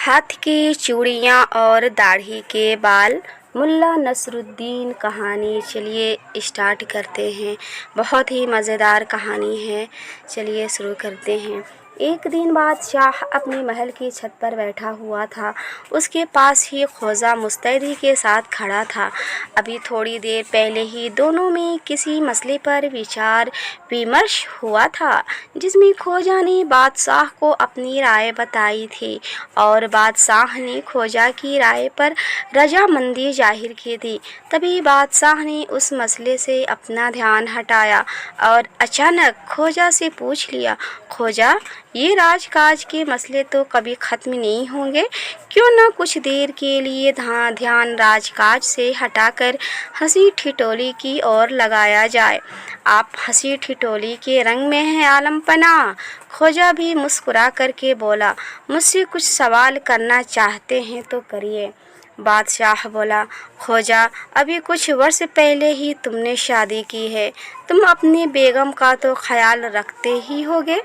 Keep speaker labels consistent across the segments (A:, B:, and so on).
A: हाथ की चूड़ियाँ और दाढ़ी के बाल। मुल्ला नसरुद्दीन कहानी चलिए स्टार्ट करते हैं। बहुत ही मज़ेदार कहानी है, चलिए शुरू करते हैं। एक दिन बादशाह अपने महल की छत पर बैठा हुआ था। उसके पास ही ख्वाजा मुस्तैदी के साथ खड़ा था। अभी थोड़ी देर पहले ही दोनों में किसी मसले पर विचार विमर्श हुआ था, जिसमें ख्वाजा ने बादशाह को अपनी राय बताई थी और बादशाह ने ख्वाजा की राय पर रजामंदी जाहिर की थी। तभी बादशाह ने उस मसले से अपना ध्यान हटाया और अचानक ख्वाजा से पूछ लिया, ख्वाजा, ये राजकाज के मसले तो कभी ख़त्म नहीं होंगे, क्यों न कुछ देर के लिए ध्यान राजकाज से हटाकर हंसी ठिठोली की ओर लगाया जाए। आप हंसी ठिठोली के रंग में हैं आलम पनाह। ख्वाजा भी मुस्कुरा करके बोला, मुझसे कुछ सवाल करना चाहते हैं तो करिए। बादशाह बोला, ख्वाजा, अभी कुछ वर्ष पहले ही तुमने शादी की है, तुम अपनी बेगम का तो ख्याल रखते ही होगे।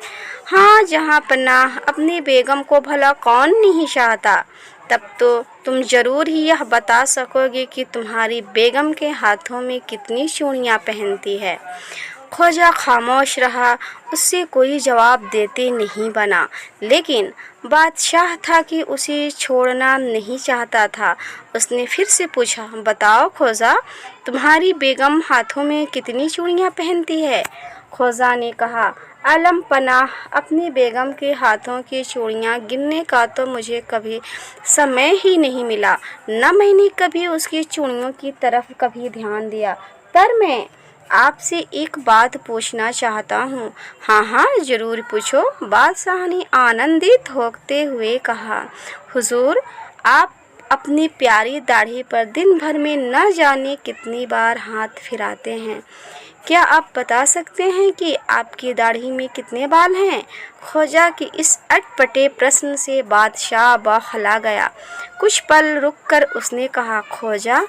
A: हाँ जहाँ पनाह, अपनी बेगम को भला कौन नहीं चाहता। तब तो तुम ज़रूर ही यह बता सकोगे कि तुम्हारी बेगम के हाथों में कितनी चूड़ियाँ पहनती है। ख्वाजा खामोश रहा, उससे कोई जवाब देते नहीं बना, लेकिन बादशाह था कि उसे छोड़ना नहीं चाहता था। उसने फिर से पूछा, बताओ ख्वाजा, तुम्हारी बेगम हाथों में कितनी चूड़ियाँ पहनती है। ख्वाजा ने कहा, आलम पनाह, अपनी बेगम के हाथों की चूड़ियाँ गिनने का तो मुझे कभी समय ही नहीं मिला, न मैंने कभी उसकी चूड़ियों की तरफ कभी ध्यान दिया। पर मैं आपसे एक बात पूछना चाहता हूँ। हाँ हाँ ज़रूर पूछो, बादशाह ने आनंदित होते हुए कहा। हुजूर, आप अपनी प्यारी दाढ़ी पर दिन भर में न जाने कितनी बार हाथ फिराते हैं। क्या आप बता सकते हैं कि आपकी दाढ़ी में कितने बाल हैं? ख्वाजा के इस अटपटे प्रश्न से बादशाह बौखला गया। कुछ पल रुककर उसने कहा, ख्वाजा,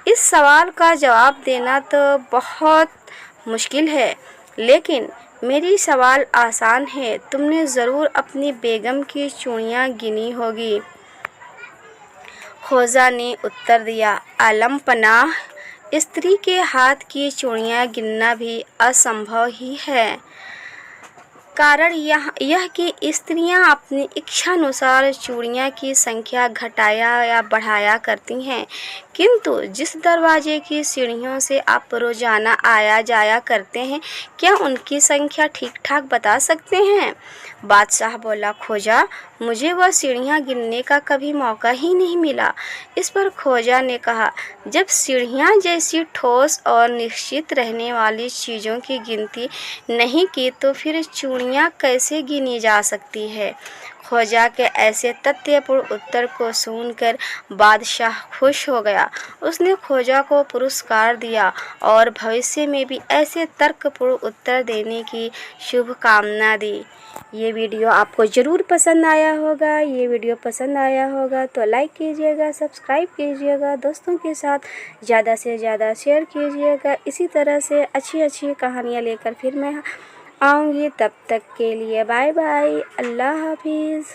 A: इस सवाल का जवाब देना तो बहुत मुश्किल है, लेकिन मेरी सवाल आसान है। तुमने ज़रूर अपनी बेगम की चूड़ियाँ गिनी होगी। ख्वाजा ने उत्तर दिया, आलम पनाह, स्त्री के हाथ की चूड़ियाँ गिनना भी असंभव ही है। कारण यह कि स्त्रियां अपनी इच्छानुसार चूड़ियाँ की संख्या घटाया या बढ़ाया करती हैं, किंतु जिस दरवाजे की सीढ़ियों से आप रोज़ाना आया जाया करते हैं, क्या उनकी संख्या ठीक ठाक बता सकते हैं? बादशाह बोला, ख्वाजा, मुझे वह सीढ़ियाँ गिनने का कभी मौका ही नहीं मिला। इस पर ख्वाजा ने कहा, जब सीढ़ियाँ जैसी ठोस और निश्चित रहने वाली चीज़ों की गिनती नहीं की तो फिर चूड़ियाँ कैसे गिनी जा सकती है? ख्वाजा के ऐसे तथ्यपूर्ण उत्तर को सुनकर बादशाह खुश हो गया। उसने ख्वाजा को पुरस्कार दिया और भविष्य में भी ऐसे तर्कपूर्ण उत्तर देने की शुभकामना दी। ये वीडियो आपको ज़रूर पसंद आया होगा। ये वीडियो पसंद आया होगा तो लाइक कीजिएगा, सब्सक्राइब कीजिएगा, दोस्तों के साथ ज़्यादा से ज़्यादा शेयर कीजिएगा। इसी तरह से अच्छी अच्छी कहानियाँ लेकर फिर मैं आऊँगी। तब तक के लिए बाय बाय, अल्लाह हाफिज़।